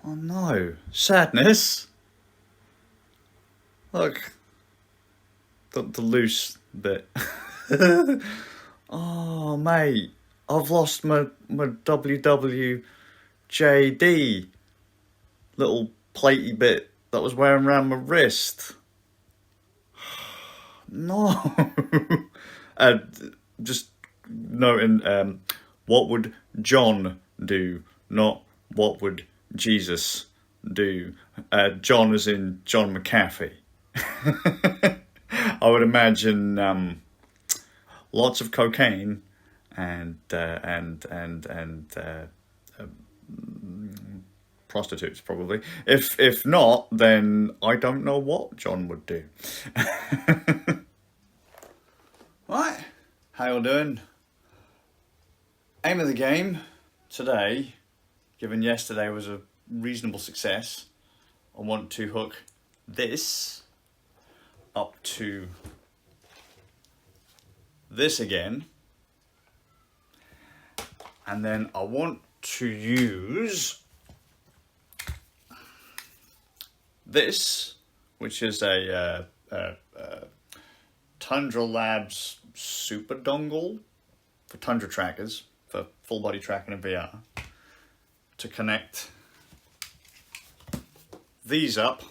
Oh no, sadness. Look, the loose bit. Oh mate, I've lost my WWJD little platey bit that was wearing around my wrist. No. Just noting, what would John do, not what would Jesus do. John as in John McAfee. I would imagine lots of cocaine and prostitutes probably. If not, then I don't know what John would do. Right, how you doing? Aim of the game today, given yesterday was a reasonable success, I want to hook this up to this again, and then I want to use this, which is a Tundra Labs super dongle for Tundra Trackers, for full body tracking and VR, to connect these up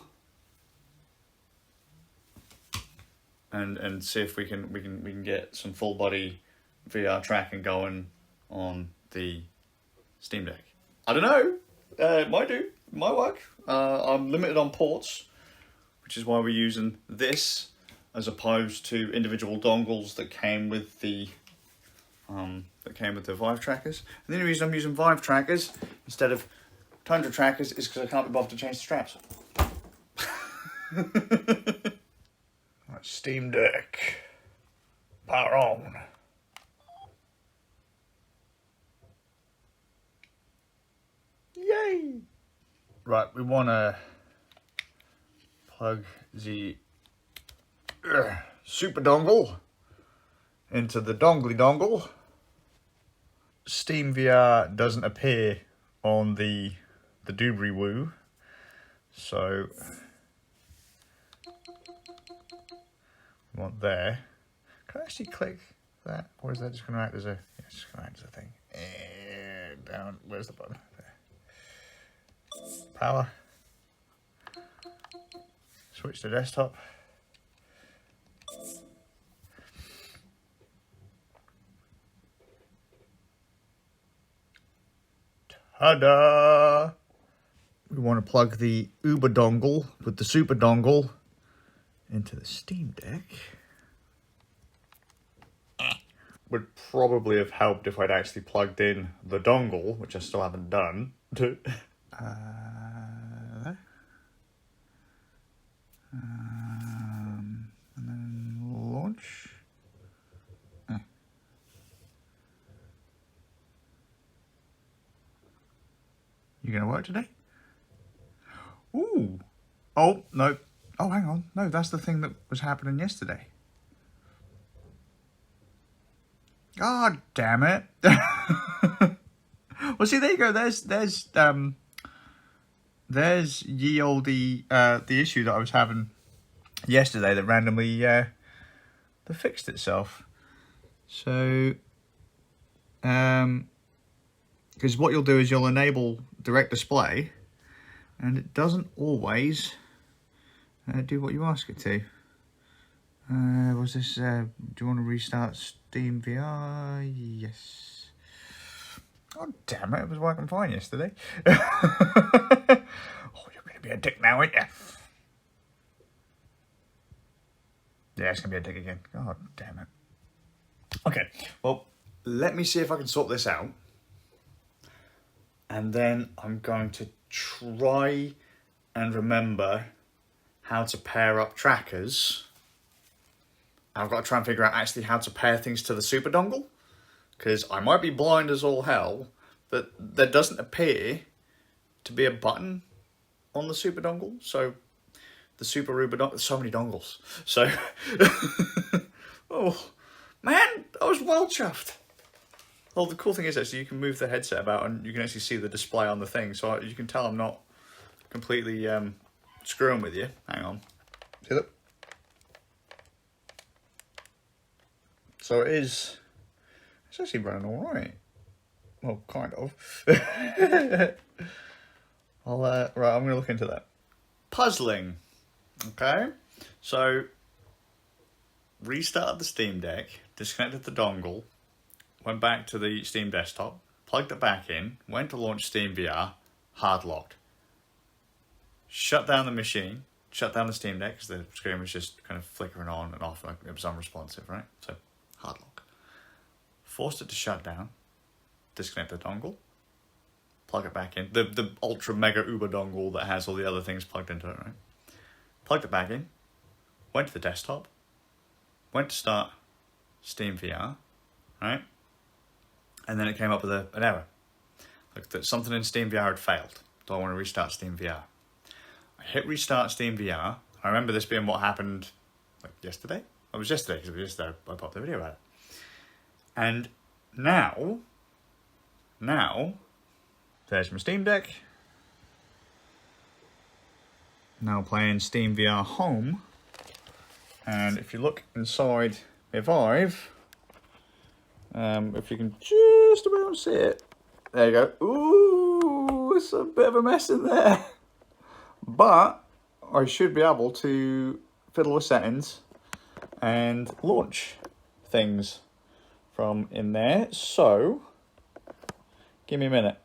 and see if we can get some full body VR tracking going on the Steam Deck. I don't know. It might do. It might work. I'm limited on ports, which is why we're using this as opposed to individual dongles that came with the Vive Trackers. And the only reason I'm using Vive Trackers instead of Tundra Trackers is because I can't be bothered to change the straps. Right, Steam Deck. Power on. Yay! Right, we want to plug the super dongle into the dongly dongle. Steam VR doesn't appear on the Doobry Woo, so we want there. Can I actually click that, or is that just going to act as a? Yeah, it's just going to act as a thing. And down. Where's the button? There. Power. Switch to desktop. Ta-da! We want to plug the Uber dongle with the super dongle into the Steam Deck. Would probably have helped if I'd actually plugged in the dongle, which I still haven't done. And then launch. You gonna work today? Ooh. Oh, no. Oh, hang on. No, that's the thing that was happening yesterday. God damn it. Well, see, there you go. There's ye olde the issue that I was having yesterday that randomly that fixed itself. So because what you'll do is you'll enable direct display, and it doesn't always do what you ask it to. Was this, do you want to restart Steam VR? Yes. Oh, damn it, it was working fine yesterday. Oh, you're going to be a dick now, aren't you? Yeah, it's going to be a dick again. God damn it. Okay, well, let me see if I can sort this out. And then I'm going to try and remember how to pair up trackers. I've got to try and figure out actually how to pair things to the super dongle, because I might be blind as all hell, but there doesn't appear to be a button on the super dongle. So the super Uber dongle, so many dongles. So, oh man, I was well chuffed. Well, the cool thing is actually you can move the headset about and you can actually see the display on the thing. So you can tell I'm not completely screwing with you. Hang on. See that? So it's actually running all right. Well, kind of. Right, I'm going to look into that. Puzzling. Okay. So, restarted the Steam Deck, disconnected the dongle, went back to the Steam desktop, plugged it back in, went to launch Steam VR, hard locked. Shut down the machine, shut down the Steam Deck because the screen was just kind of flickering on and off, like it was unresponsive, right? So, hard lock. Forced it to shut down, disconnect the dongle, plug it back in. The ultra mega uber dongle that has all the other things plugged into it, right? Plugged it back in, went to the desktop, went to start Steam VR, right? And then it came up with an error. Like that something in Steam VR had failed. Do I want to restart Steam VR? I hit restart Steam VR. I remember this being what happened like yesterday. It was yesterday because it was yesterday I popped the video about it. And now, there's my Steam Deck. Now playing Steam VR Home. And if you look inside my Vive, if you can just about see it, there you go. Ooh, it's a bit of a mess in there. But I should be able to fiddle with settings and launch things from in there. So, give me a minute.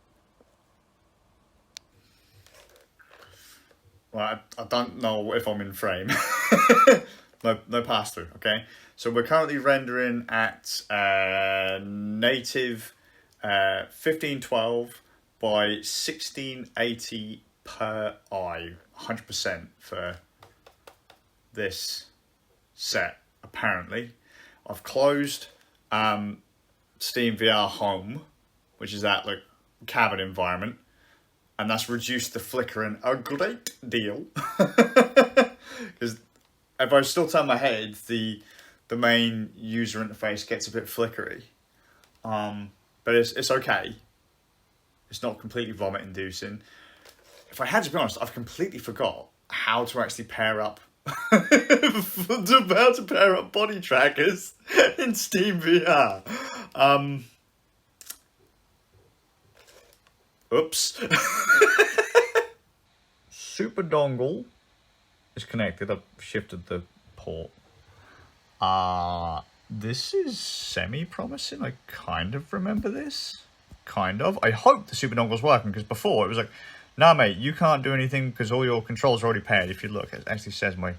Well, I don't know if I'm in frame. No pass through, okay? So we're currently rendering at native 1512 by 1680 per eye, 100% for this set, apparently. I've closed Steam VR Home, which is that like cabin environment, and that's reduced the flickering a great deal. Because if I still turn my head, the main user interface gets a bit flickery. But it's okay. It's not completely vomit inducing. If I had to be honest, I've completely forgot how to actually pair up how to pair up body trackers in Steam VR. Oops. Super dongle is connected. I've shifted the port. This is semi-promising. I kind of remember this. Kind of. I hope the super dongle's working, because before it was like, nah mate, you can't do anything because all your controls are already paired. If you look, it actually says my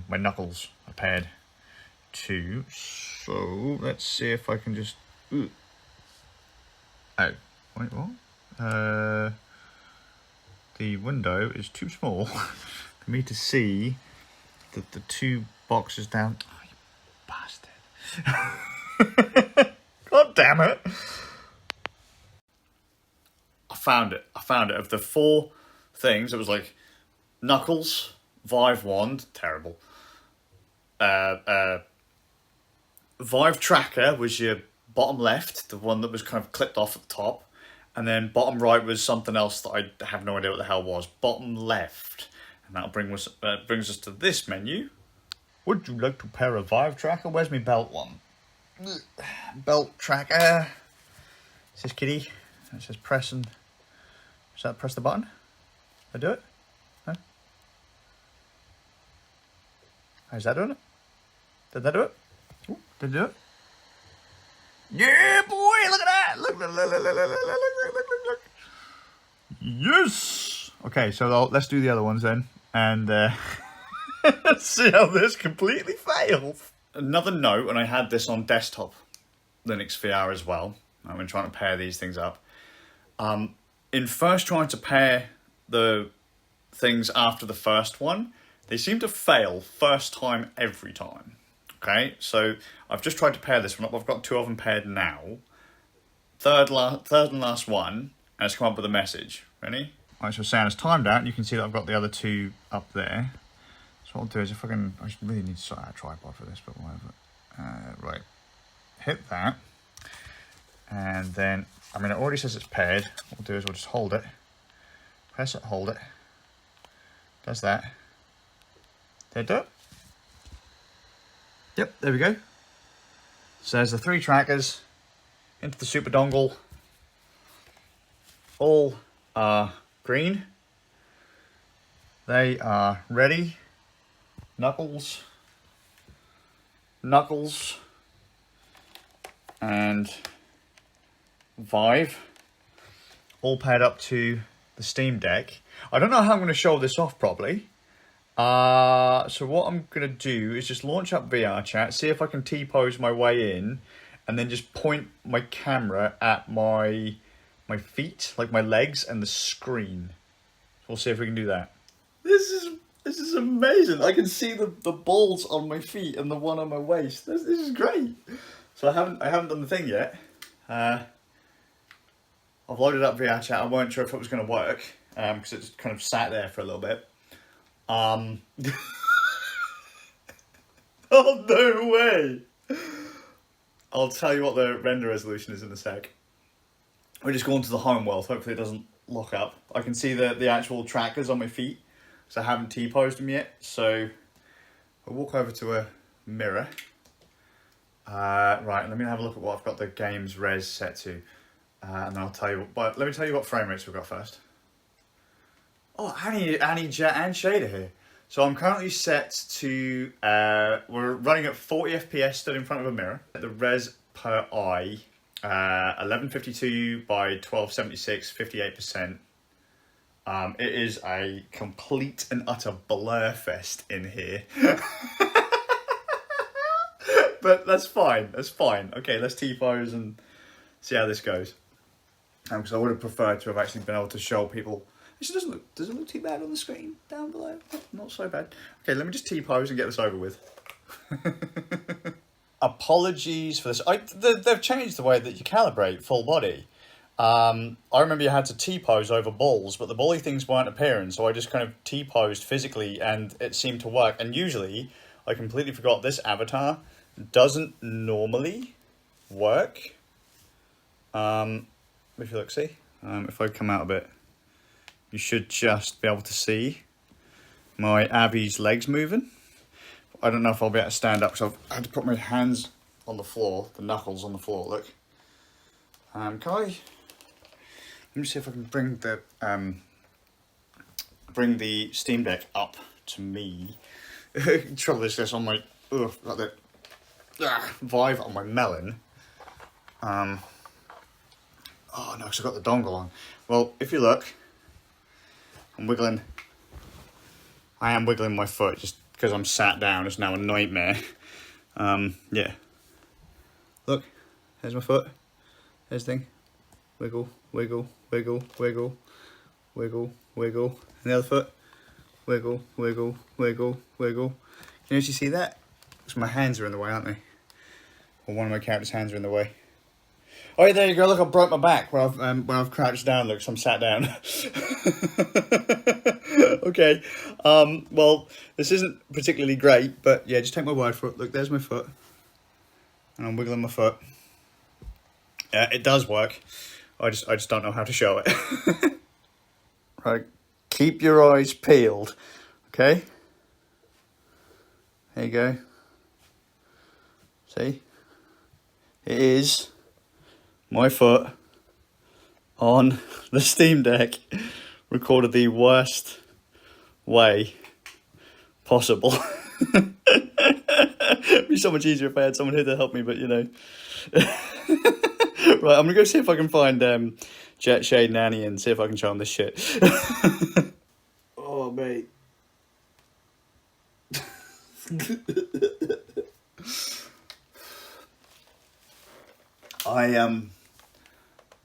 knuckles are paired too. So let's see if I can just... Ooh. Oh, wait, what? The window is too small for me to see the two boxes down. Oh, you bastard. God damn it. I found it. Of the four things, it was like Knuckles, Vive Wand, terrible. Vive Tracker was your bottom left, the one that was kind of clipped off at the top. And then bottom right was something else that I have no idea what the hell was. Bottom left. And that'll brings us to this menu. Would you like to pair a Vive Tracker? Where's my belt one? Belt tracker. It says kitty. It says press and... Does that press the button? Did I do it? No? Is that doing it? Did that do it? Ooh, did it do it? Yeah, boy! Look at that! Look. Yes! Okay, so let's do the other ones then. And let's see how this completely fails. Another note, and I had this on desktop Linux VR as well. I've been trying to pair these things up. In first trying to pair the things after the first one, they seem to fail first time every time. Okay, so I've just tried to pair this one up. I've got two of them paired now. Third and last one, and it's come up with a message. Ready? Alright, so saying it's timed out, and you can see that I've got the other two up there. So what I'll do is I really need to sort out a tripod for this, but whatever. Right, hit that. And then, I mean, it already says it's paired. What we'll do is we'll just hold it, Press it, hold it. Does that. Did it do it? Yep, there we go. So there's the 3 trackers into the super dongle. All are green. They are ready. Knuckles, and Vive, all paired up to the Steam Deck. I don't know how I'm going to show this off properly. So what I'm going to do is just launch up VR chat, see if I can T-pose my way in, and then just point my camera at my feet, like my legs, and the screen. We'll see if we can do that. This is amazing. I can see the balls on my feet and the one on my waist. This is great. So I haven't done the thing yet. I've loaded up VR chat. I weren't sure if it was going to work because it just kind of sat there for a little bit. Oh, no way. I'll tell you what the render resolution is in a sec. We're just going to the home world. Hopefully it doesn't lock up. I can see the actual trackers on my feet, because I haven't T-posed them yet. So I'll walk over to a mirror. Right, let me have a look at what I've got the game's res set to. And then I'll tell you but let me tell you what frame rates we've got first. Oh, I need jet and shader here. So I'm currently set to, we're running at 40 FPS stood in front of a mirror. The res per eye, 1152 by 1276, 58%. It is a complete and utter blur fest in here. But that's fine, Okay, let's T-pose and see how this goes. Because I would have preferred to have actually been able to show people. Actually, does it look too bad on the screen down below? Not so bad. Okay, let me just T-pose and get this over with. Apologies for this. They've changed the way that you calibrate full body. I remember you had to T-pose over balls, but the bally things weren't appearing, so I just kind of T-posed physically and it seemed to work. And usually, I completely forgot this avatar doesn't normally work. If you look, see? If I come out a bit, you should just be able to see my Abby's legs moving. I don't know if I'll be able to stand up, so I've had to put my hands on the floor, the knuckles on the floor, look. Can I... Let me see if I can bring the Steam Deck up to me. Trouble is this on my... Ugh, like the Vive on my melon. Oh no, because I've got the dongle on. Well, if you look, I'm wiggling. I am wiggling my foot just because I'm sat down. It's now a nightmare. Yeah. Look, there's my foot. There's the thing. Wiggle, wiggle, wiggle, wiggle, wiggle, wiggle. And the other foot. Wiggle, wiggle, wiggle, wiggle. Can you actually see that? Because my hands are in the way, aren't they? Or one of my character's hands are in the way. Oh, yeah, there you go. Look, I broke my back where I've crouched down. Look, so I'm sat down. Okay. Well, this isn't particularly great, but yeah, just take my word for it. Look, there's my foot. And I'm wiggling my foot. It does work. I just don't know how to show it. Right. Keep your eyes peeled. Okay? There you go. See? It is my foot on the Steam Deck recorded the worst way possible. It'd be so much easier if I had someone here to help me, but you know. Right, I'm gonna go see if I can find Jet, Shade, and Annie and see if I can show them this shit. Oh, mate.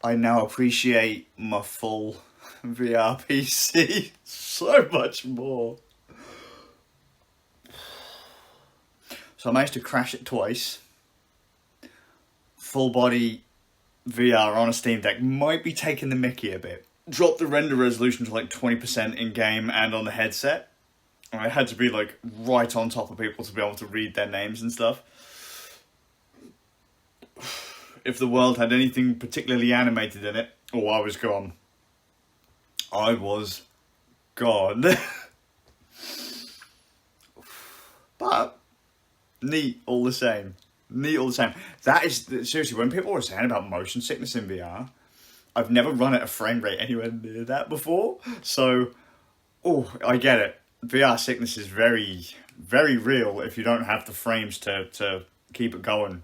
I now appreciate my full VR PC so much more. So I managed to crash it twice. Full body VR on a Steam Deck might be taking the mickey a bit. Dropped the render resolution to like 20% in game and on the headset. I had to be like right on top of people to be able to read their names and stuff. If the world had anything particularly animated in it, oh, I was gone. I was gone. But neat all the same. Neat all the same. That is, seriously, when people were saying about motion sickness in VR, I've never run at a frame rate anywhere near that before. So, oh, I get it. VR sickness is very, very real if you don't have the frames to keep it going.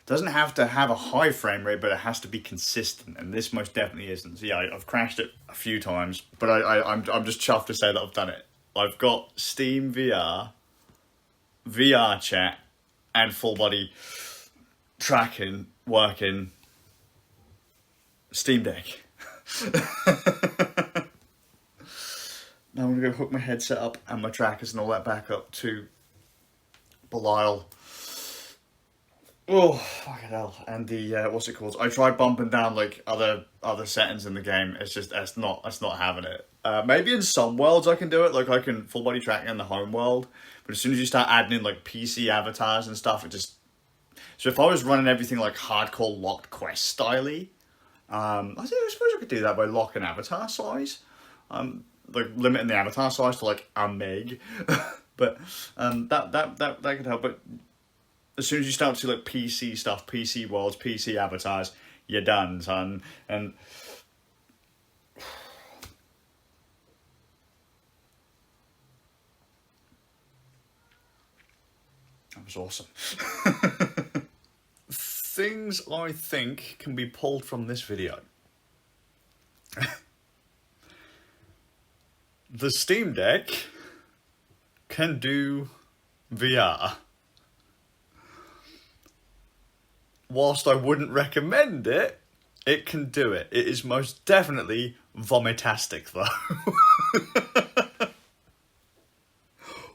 Doesn't have to have a high frame rate, but it has to be consistent, and this most definitely isn't. So yeah, I've crashed it a few times, but I'm just chuffed to say that I've done it. I've got Steam VR, VR chat, and full body tracking working. Steam Deck. Now I'm gonna go hook my headset up and my trackers and all that back up to Belial. Oh, fucking hell. And the, what's it called? I tried bumping down, like, other settings in the game. It's just, that's not having it. Maybe in some worlds I can do it. Like, I can full body track in the home world. But as soon as you start adding in, like, PC avatars and stuff, it just... So if I was running everything, like, hardcore locked quest style-y, I suppose I could do that by locking avatar size. Like, limiting the avatar size to, like, a meg. But, that could help. But... as soon as you start to see like PC stuff, PC worlds, PC avatars, you're done, son. And that was awesome. Things I think can be pulled from this video. The Steam Deck can do VR. Whilst I wouldn't recommend it, it can do it. It is most definitely vomitastic, though.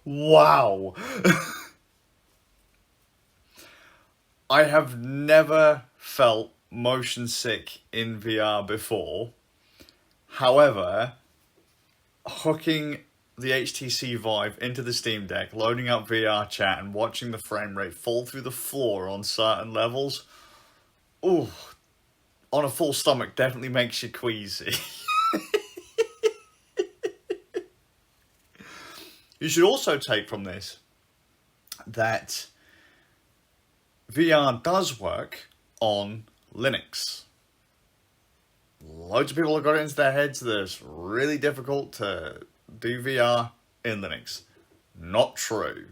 Wow. I have never felt motion sick in VR before. However, hooking the HTC Vive into the Steam Deck, loading up VR chat and watching the frame rate fall through the floor on certain levels, ooh, on a full stomach definitely makes you queasy. You should also take from this that VR does work on Linux. Loads of people have got it into their heads that it's really difficult to do VR in Linux. Not true.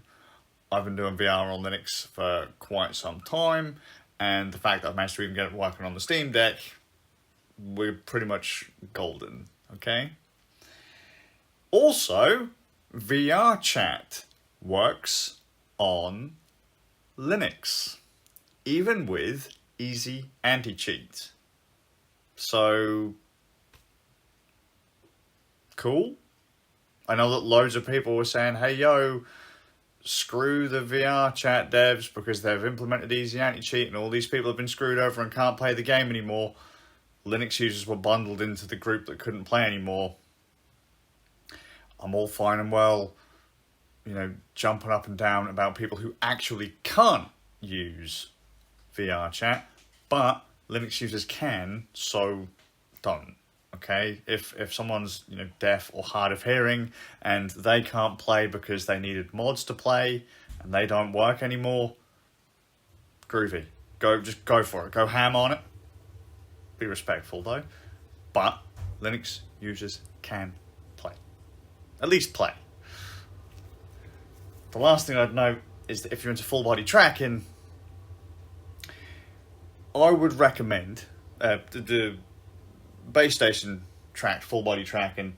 I've been doing VR on Linux for quite some time, and the fact that I've managed to even get it working on the Steam Deck, we're pretty much golden, okay? Also, VR chat works on Linux, even with easy anti-cheat. So, cool. I know that loads of people were saying, hey, yo, screw the VR chat devs because they've implemented easy anti-cheat and all these people have been screwed over and can't play the game anymore. Linux users were bundled into the group that couldn't play anymore. I'm all fine and well, you know, jumping up and down about people who actually can't use VR chat, but Linux users can, so don't. Okay, if someone's, you know, deaf or hard of hearing and they can't play because they needed mods to play and they don't work anymore, groovy. Just go for it. Go ham on it. Be respectful though. But Linux users can play. At least play. The last thing I'd note is that if you're into full body tracking, I would recommend the base station tracked full body tracking.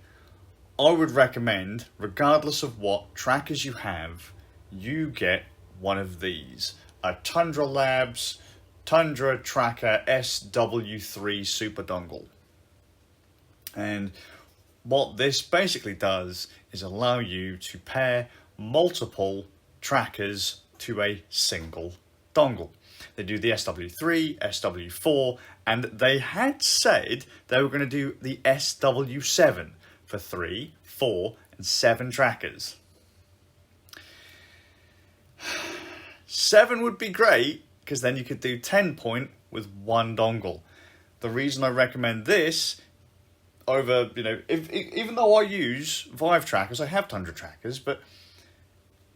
I would recommend, regardless of what trackers you have, you get one of these. A Tundra Labs Tundra Tracker SW3 Super Dongle. And what this basically does is allow you to pair multiple trackers to a single dongle. They do the SW3, SW4, and they had said they were going to do the SW7 for 3, 4, and 7 trackers. 7 would be great, because then you could do 10 point with one dongle. the reason I recommend this over, you know, even though I use Vive Trackers, I have Tundra Trackers, but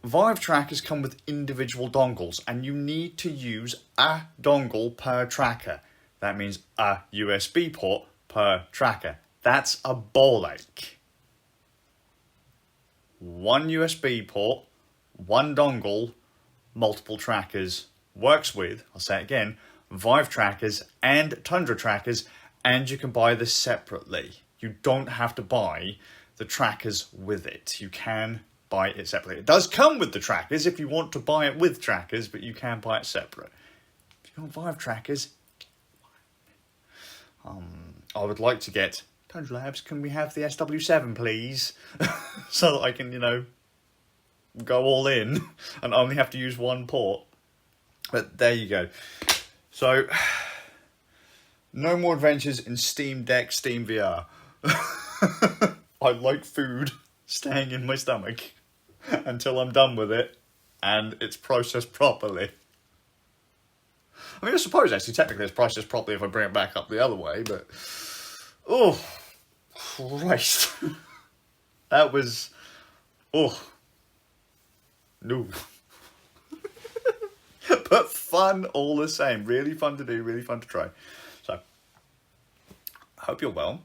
Vive Trackers come with individual dongles, and you need to use a dongle per tracker. That means a USB port per tracker. That's a ball ache. One USB port, one dongle, multiple trackers. Works with, I'll say it again, Vive Trackers and Tundra Trackers, and you can buy this separately. You don't have to buy the trackers with it. You can buy it separately. It does come with the trackers if you want to buy it with trackers, but you can buy it separate. If you want Vive Trackers, I would like to get Tundra Labs. Can we have the SW7, please? So that I can, you know, go all in and only have to use one port. But there you go. So, no more adventures in Steam Deck, Steam VR. I like food staying in my stomach until I'm done with it and it's processed properly. I mean, I suppose actually technically it's processed properly if I bring it back up the other way, but oh Christ. That was no. But fun all the same. Really fun to do, really fun to try. So, I hope you're well,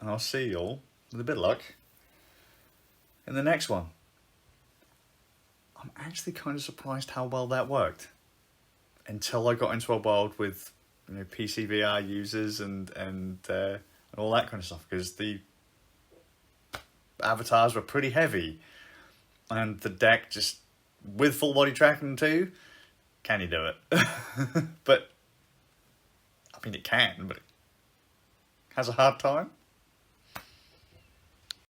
and I'll see you all, with a bit of luck, in the next one. I'm actually kind of surprised how well that worked. Until I got into a world with, you know, PC VR users and all that kind of stuff, because the avatars were pretty heavy. And the deck just, with full body tracking too, can you do it? But, I mean, it can, but it has a hard time.